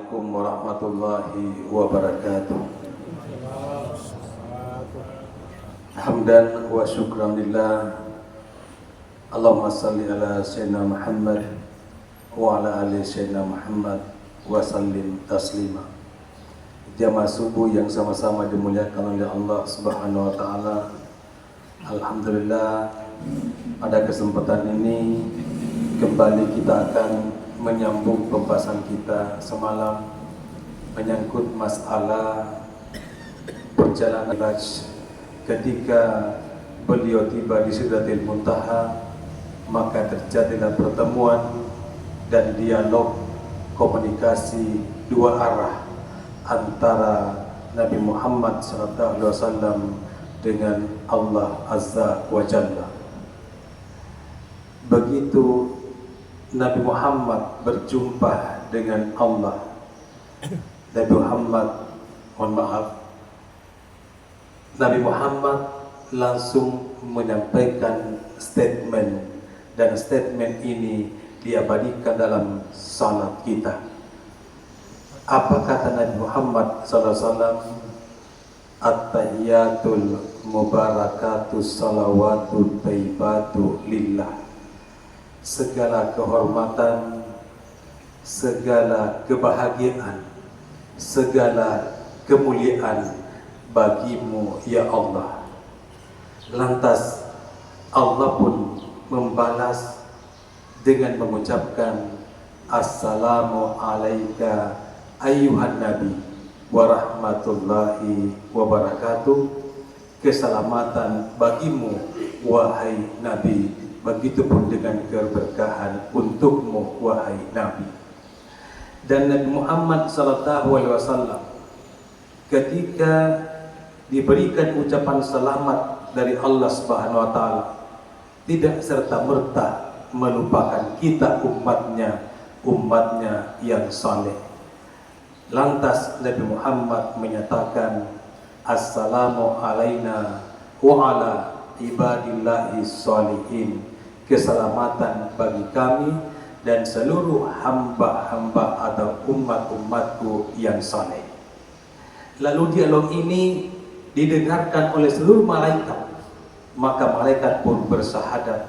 Assalamualaikum warahmatullahi wabarakatuh. Hamdan wa syukran lillah. Allahumma salli ala sayyidina Muhammad wa ala ali sayyidina Muhammad wa sallim taslima. Jamaah subuh yang sama-sama dimuliakan oleh Allah Subhanahu wa taala. Alhamdulillah, pada kesempatan ini kembali kita akan menyambung pembahasan kita semalam menyangkut masalah perjalanan Mi'raj. Ketika beliau tiba di Sidratil Muntaha, maka terjadilah pertemuan dan dialog komunikasi dua arah antara Nabi Muhammad SAW dengan Allah Azza wa Jalla. Begitu Nabi Muhammad berjumpa dengan Allah, Nabi Muhammad langsung menyampaikan statement, dan statement ini diabadikan dalam salat kita. Apa kata Nabi Muhammad SAW? At-tahiyatul mubarakatus salawatu taibatu lillah. Segala kehormatan, segala kebahagiaan, segala kemuliaan bagimu ya Allah. Lantas Allah pun membalas dengan mengucapkan Assalamu alayka ayyuhan nabi wa rahmatullahi wa barakatuh. Keselamatan bagimu wahai nabi, begitupun dengan keberkahan untukmu wahai nabi. Dan Nabi Muhammad SAW ketika diberikan ucapan selamat dari Allah Subhanahu wa taala, tidak serta-merta melupakan kita umatnya yang saleh. Lantas Nabi Muhammad menyatakan Assalamu alaina wa ala ibadillahi sholihin. Keselamatan bagi kami dan seluruh hamba-hamba atau umat-umatku yang saleh. Lalu dialog ini didengarkan oleh seluruh malaikat. Maka malaikat pun bersyahadat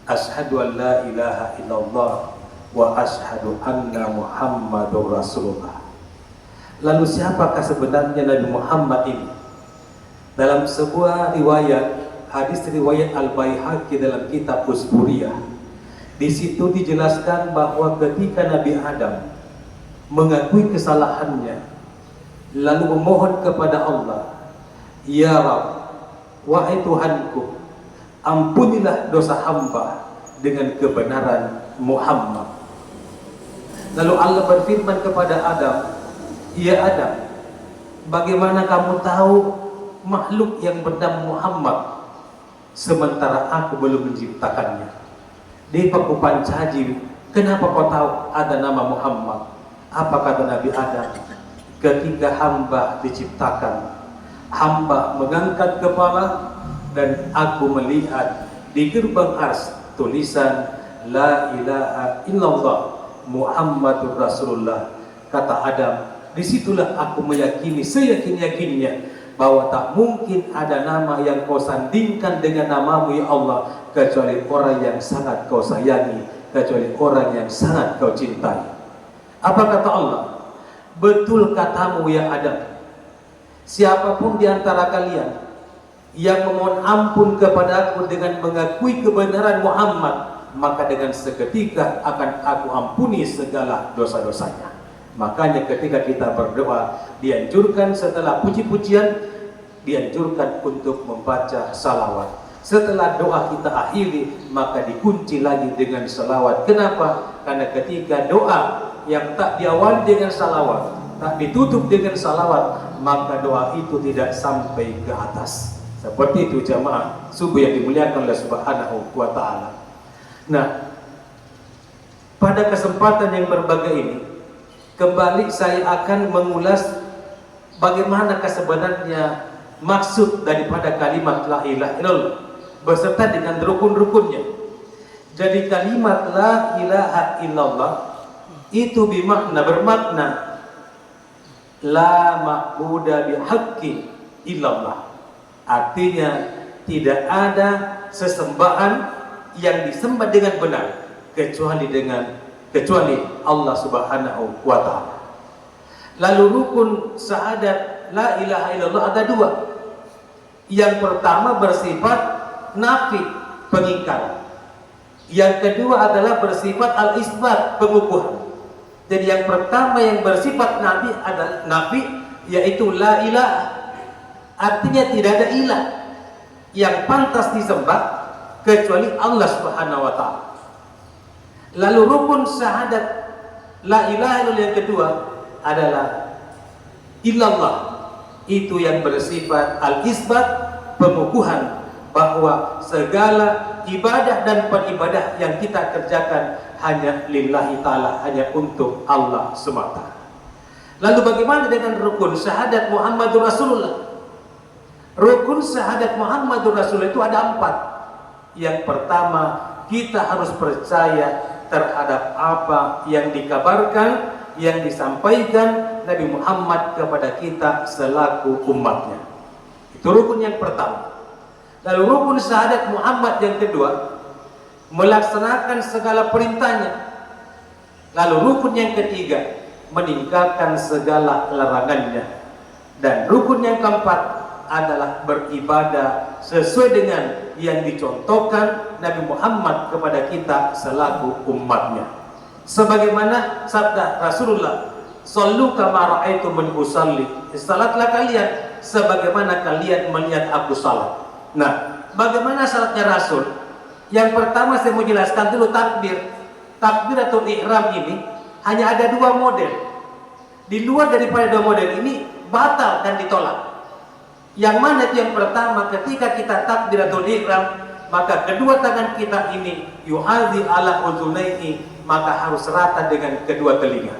asyhadu an la ilaha illallah wa asyhadu anna muhammadur rasulullah. Lalu siapakah sebenarnya Nabi Muhammad ini? Dalam sebuah riwayat, hadis riwayat Al-Baihaqi dalam kitab Usburiyah, di situ dijelaskan bahwa ketika Nabi Adam mengakui kesalahannya, lalu memohon kepada Allah, Ya Rabb, wahai Tuhanku, ampunilah dosa hamba dengan kebenaran Muhammad. Lalu Allah berfirman kepada Adam, Ya Adam, bagaimana kamu tahu makhluk yang bernama Muhammad sementara aku belum menciptakannya? Di Paku Pancaji, kenapa kau tahu ada nama Muhammad? Apa kata Nabi Adam? Ketika hamba diciptakan, hamba mengangkat kepala dan aku melihat di gerbang ars tulisan La ilaha illallah Muhammadur Rasulullah. Kata Adam, disitulah aku meyakini seyakin-yakinnya bahwa tak mungkin ada nama yang kau sandingkan dengan namamu ya Allah, kecuali orang yang sangat kau sayangi, kecuali orang yang sangat kau cintai. Apa kata Allah? Betul katamu ya Adam, siapapun di antara kalian yang memohon ampun kepada aku dengan mengakui kebenaran Muhammad, maka dengan seketika akan aku ampuni segala dosa-dosanya. Makanya ketika kita berdoa, dianjurkan setelah puji-pujian, dianjurkan untuk membaca salawat. Setelah doa kita akhiri, maka dikunci lagi dengan salawat. Kenapa? Karena ketika doa yang tak diawali dengan salawat, tak ditutup dengan salawat, maka doa itu tidak sampai ke atas. Seperti itu jamaah subuh yang dimuliakan oleh Subhanahu wa ta'ala. Nah, pada kesempatan yang berbahagia ini, kembali saya akan mengulas bagaimana sebenarnya maksud daripada kalimat la ilaha illallah beserta dengan rukun-rukunnya. Jadi kalimat la ilaha illallah itu bermakna La ma'budu bihaqqin illallah. Artinya tidak ada sesembahan yang disembah dengan benar kecuali Allah Subhanahu wa taala. Lalu rukun syahadat la ilaha illallah ada dua. Yang pertama bersifat nafi, pengingkaran. Yang kedua adalah bersifat al-isbat, pengukuhan. Jadi yang pertama yang bersifat nafi yaitu la ilaha. Artinya tidak ada ilah yang pantas disembah kecuali Allah Subhanahu wa taala. Lalu rukun syahadat la ilaha illallah yang kedua adalah illallah. Itu yang bersifat al-isbat, pengukuhan bahwa segala ibadah dan beribadah yang kita kerjakan hanya lillahi ta'ala, hanya untuk Allah semata. Lalu bagaimana dengan rukun syahadat Muhammadur Rasulullah? Rukun syahadat Muhammadur Rasulullah itu ada 4. Yang pertama, kita harus percaya terhadap apa yang dikabarkan, yang disampaikan Nabi Muhammad kepada kita selaku umatnya. Itu rukun yang pertama. Lalu rukun syahadat Muhammad yang kedua, melaksanakan segala perintahnya. Lalu rukun yang ketiga, meninggalkan segala larangannya. Dan rukun yang keempat adalah beribadah sesuai dengan yang dicontohkan Nabi Muhammad kepada kita selaku umatnya. Sebagaimana sabda Rasulullah, "Shallu kama ra'aitumuni usalli." Salatlah kalian sebagaimana kalian melihat aku salat. Nah, bagaimana salatnya Rasul? Yang pertama saya mau jelaskan dulu takbir. Takbiratul ihram ini hanya ada 2 model. Di luar daripada 2 model ini batal dan ditolak. Yang mana itu? Yang pertama, ketika kita takbiratul ihram, maka kedua tangan kita ini yuhadhi ala udhunaihi, maka harus rata dengan kedua telinga.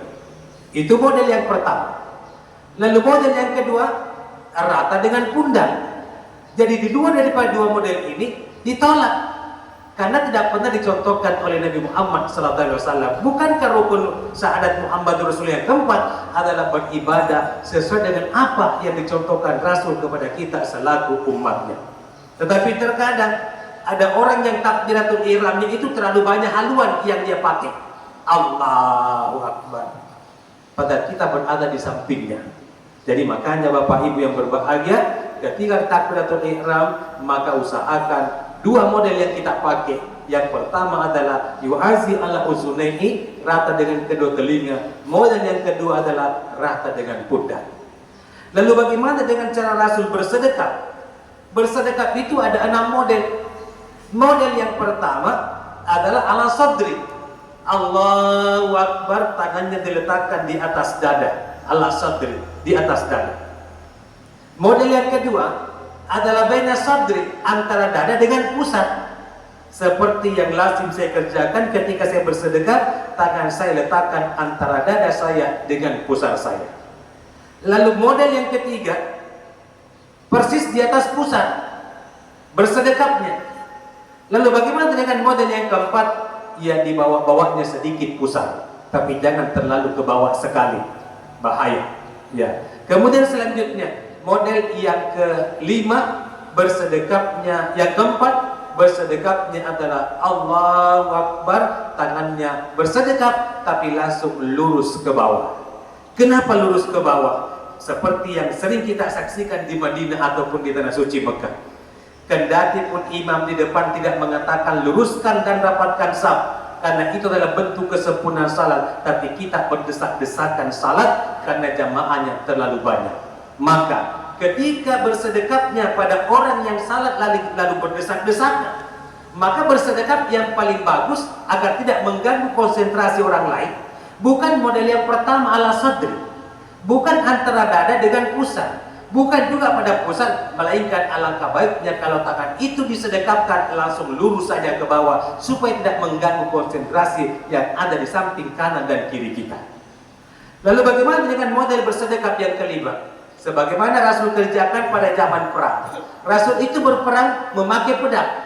Itu model yang pertama. Lalu model yang kedua, rata dengan pundak. Jadi di luar daripada 2 model ini ditolak karena tidak pernah dicontohkan oleh Nabi Muhammad SAW. Bukankah rukun syahadat Muhammadur Rasulullah yang keempat adalah beribadah sesuai dengan apa yang dicontohkan Rasul kepada kita selaku umatnya? Tetapi terkadang ada orang yang takbiratul ihramnya itu terlalu banyak haluan yang dia pakai. Allahu Akbar. Padahal kita berada di sampingnya. Jadi makanya Bapak Ibu yang berbahagia, ketika takbiratul ihram maka usahakan 2 model yang kita pakai. Yang pertama adalah yuhazi ala uzunaihi, rata dengan kedua telinga. Model yang kedua adalah rata dengan pundak. Lalu bagaimana dengan cara Rasul bersedekah? Bersedekah itu ada 6 model. Model yang pertama adalah ala sadri. Allahu Akbar, tangannya diletakkan di atas dada. Ala sadri, di atas dada. Model yang kedua adalah baina sadri, antara dada dengan pusat. Seperti yang lazim saya kerjakan ketika saya bersedekah, tangan saya letakkan antara dada saya dengan pusat saya. Lalu model yang ketiga, persis di atas pusat bersedekahnya. Lalu bagaimana dengan model yang keempat? Ya, di bawah-bawahnya sedikit pusat, tapi jangan terlalu ke bawah sekali, bahaya. Ya. Kemudian selanjutnya model yang kelima, bersedekahnya yang keempat, bersedekahnya adalah Allahu Akbar, tangannya bersedekah tapi langsung lurus ke bawah. Kenapa lurus ke bawah? Seperti yang sering kita saksikan di Madinah ataupun di tanah suci Mekah. Kendati pun imam di depan tidak mengatakan luruskan dan rapatkan saf, karena itu adalah bentuk kesempurnaan salat, tapi kita berdesak-desakan salat karena jamaahnya terlalu banyak. Maka ketika bersedekahnya pada orang yang salat lalu berdesak-desakan, maka bersedekah yang paling bagus agar tidak mengganggu konsentrasi orang lain. Bukan model yang pertama ala sadri, bukan antara dada dengan pusat, bukan juga pada pusat, melainkan alangkah baiknya kalau tangan itu disedekapkan langsung lurus saja ke bawah supaya tidak mengganggu konsentrasi yang ada di samping kanan dan kiri kita. Lalu bagaimana dengan model bersedekah yang kelima? Sebagaimana Rasul kerjakan pada zaman perang. Rasul itu berperang memakai pedang.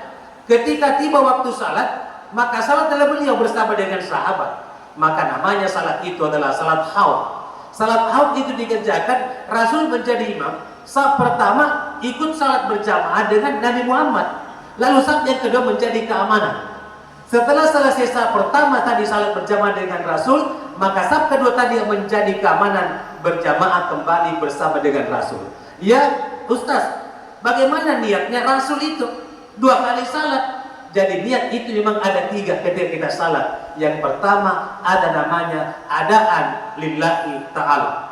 Ketika tiba waktu salat, maka salat adalah beliau bersama dengan sahabat. Maka namanya salat itu adalah salat haul. salat haud itu dikerjakan, Rasul menjadi imam. Saf pertama ikut salat berjamaah dengan Nabi Muhammad. Lalu saf yang kedua menjadi keamanan. Setelah selesai saf pertama tadi salat berjamaah dengan Rasul, maka saf kedua tadi yang menjadi keamanan berjamaah kembali bersama dengan Rasul. Ya, Ustaz, bagaimana niatnya Rasul itu 2 kali salat? Jadi niat itu memang ada 3 ketika kita salat. Yang pertama ada namanya adaan lillahi ta'ala.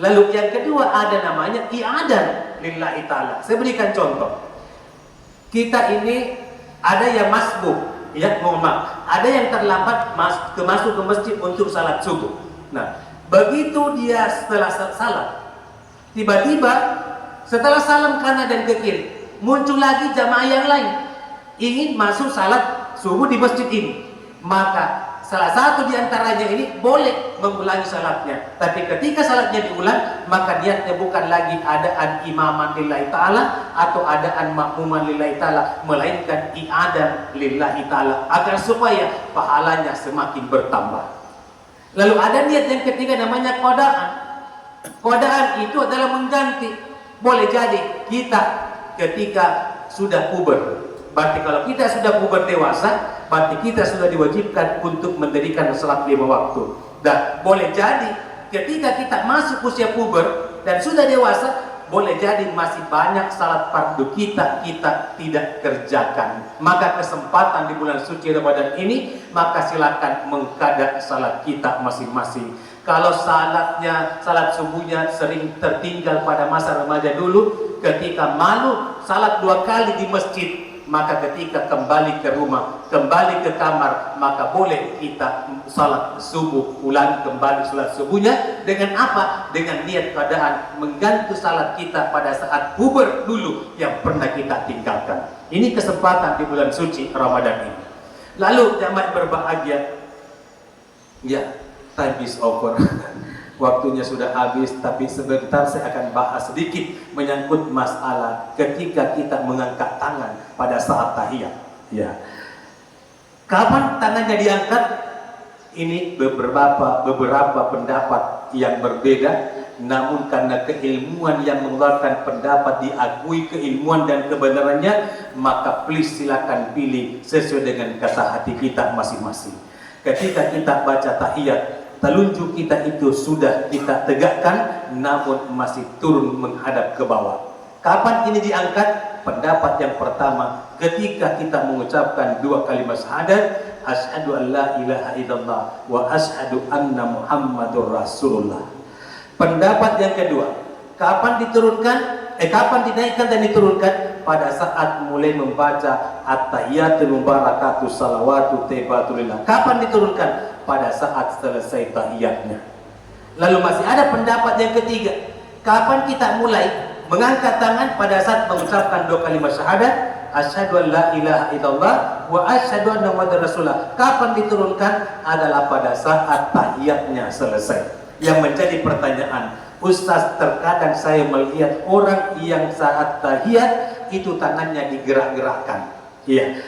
Lalu yang kedua ada namanya i'adan lillahi ta'ala. Saya berikan contoh. Kita ini ada yang masbuk, ya, mohon maaf, ada yang terlambat masuk ke masjid untuk salat subuh. Nah, begitu dia setelah salat, tiba-tiba setelah salam kanan dan ke kiri, muncul lagi jamaah yang lain ingin masuk salat subuh di masjid ini. Maka salah satu di antaranya ini boleh mengulangi salatnya. Tapi ketika salatnya diulang, maka niatnya bukan lagi adaan imaman lillahi ta'ala atau adaan makmuman lillahi ta'ala, melainkan i'adan lillahi ta'ala, agar supaya pahalanya semakin bertambah. Lalu ada niat yang ketiga namanya qadaan. Qadaan itu adalah mengganti. Boleh jadi kita ketika sudah puber. Berarti kalau kita sudah puber dewasa, berarti kita sudah diwajibkan untuk mendirikan salat 5 waktu. Dan boleh jadi ketika kita masuk usia puber dan sudah dewasa, boleh jadi masih banyak salat fardu kita tidak kerjakan. Maka kesempatan di bulan suci Ramadan ini, maka silakan mengqada salat kita masing-masing. Kalau salat subuhnya sering tertinggal pada masa remaja dulu, ketika malu salat 2 kali di masjid, maka ketika kembali ke rumah, kembali ke kamar, maka boleh kita salat subuh, ulang kembali salat subuhnya. Dengan apa? Dengan niat keadaan mengganti salat kita pada saat puber dulu yang pernah kita tinggalkan. Ini kesempatan di bulan suci Ramadan ini. Lalu jamaah berbahagia, ya, time is over. Waktunya sudah habis, tapi sebentar saya akan bahas sedikit menyangkut masalah ketika kita mengangkat tangan pada saat tahiyat. Ya, kapan tangannya diangkat? Ini beberapa pendapat yang berbeda. Namun karena keilmuan yang mengeluarkan pendapat diakui keilmuan dan kebenarannya, maka please silakan pilih sesuai dengan kata hati kita masing-masing. Ketika kita baca tahiyat, telunjuk kita itu sudah kita tegakkan, namun masih turun menghadap ke bawah. Kapan ini diangkat? Pendapat yang pertama, ketika kita mengucapkan 2 kalimat syahadat, asyhadu an la ilaha illallah wa asyhadu anna muhammadur rasulullah. Pendapat yang kedua, kapan diturunkan? Kapan dinaikkan dan diturunkan? Pada saat mulai membaca at-tahiyatul mubarakatuh salawatu taibatulillah. Kapan diturunkan? Pada saat selesai tahiyatnya. Lalu masih ada pendapat yang ketiga, kapan kita mulai mengangkat tangan? Pada saat mengucapkan 2 kalimat syahadat, asyhadu an la ilaha illallah wa asyhadu anna muhammadar rasulullah. Kapan diturunkan? Adalah pada saat tahiyatnya selesai. Yang menjadi pertanyaan, Ustaz, terkadang saya melihat orang yang saat tahiyat itu tangannya digerak-gerakkan. Iya,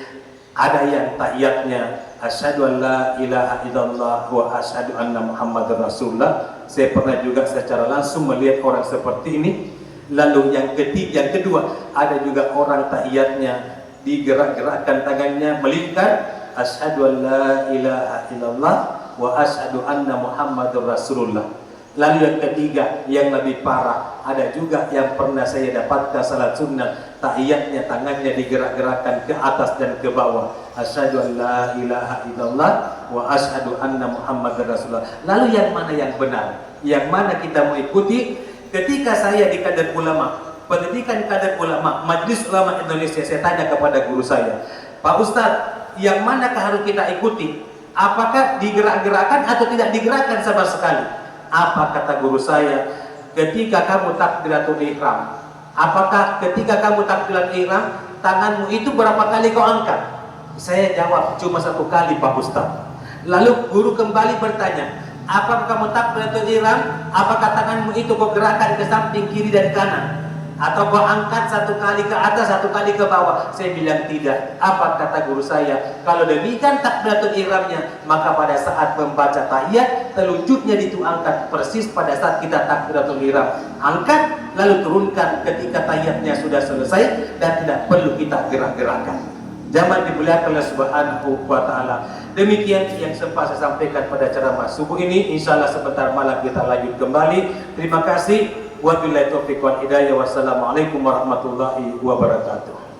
ada yang tahiyatnya asyhadu an la ilaha illallah wa asyhadu anna muhammadar rasulullah. Saya pernah juga secara langsung melihat orang seperti ini. Lalu yang kedua, ada juga orang tahiyatnya digerak-gerakkan tangannya melingkar, asyhadu an la ilaha illallah wa asyhadu anna muhammadar rasulullah. Lalu yang ketiga, yang lebih parah, ada juga yang pernah saya dapatkan salat sunnah, tahiyatnya tangannya digerak-gerakkan ke atas dan ke bawah, asyhadu an la ilaha illallah wa asyhadu anna muhammadar rasulullah. Lalu yang mana yang benar? Yang mana kita mau ikuti? Ketika saya di Kadar Ulama, pendidikan Kadar Ulama, Majelis Ulama Indonesia, saya tanya kepada guru saya, Pak Ustadz, yang manakah harus kita ikuti? Apakah digerak-gerakkan atau tidak digerakkan sama sekali? Apa kata guru saya? Ketika kamu takbiratul ihram, apakah ketika kamu takbiratul ihram tanganmu itu berapa kali kau angkat? Saya jawab, cuma 1 kali Pak Ustaz. Lalu guru kembali bertanya, apakah kamu takbiratul ihram? Apakah tanganmu itu kau gerakkan ke samping kiri dan kanan? Atau kau angkat 1 kali ke atas, 1 kali ke bawah? Saya bilang tidak. Apa kata guru saya? Kalau demikian takbiratul ihramnya, maka pada saat membaca tahiyat, telunjuknya dituangkan persis pada saat kita takbiratul ihram. Angkat lalu turunkan ketika tahiyatnya sudah selesai dan tidak perlu kita gerak-gerakan. Zaman dimuliakan oleh Subhanahu wa Ta'ala. Demikian yang sempat saya sampaikan pada ceramah subuh ini. Insyaallah sebentar malam kita lanjut kembali. Terima kasih. Wabillahi taufiq wal hidayah. Wassalamualaikum warahmatullahi wabarakatuh.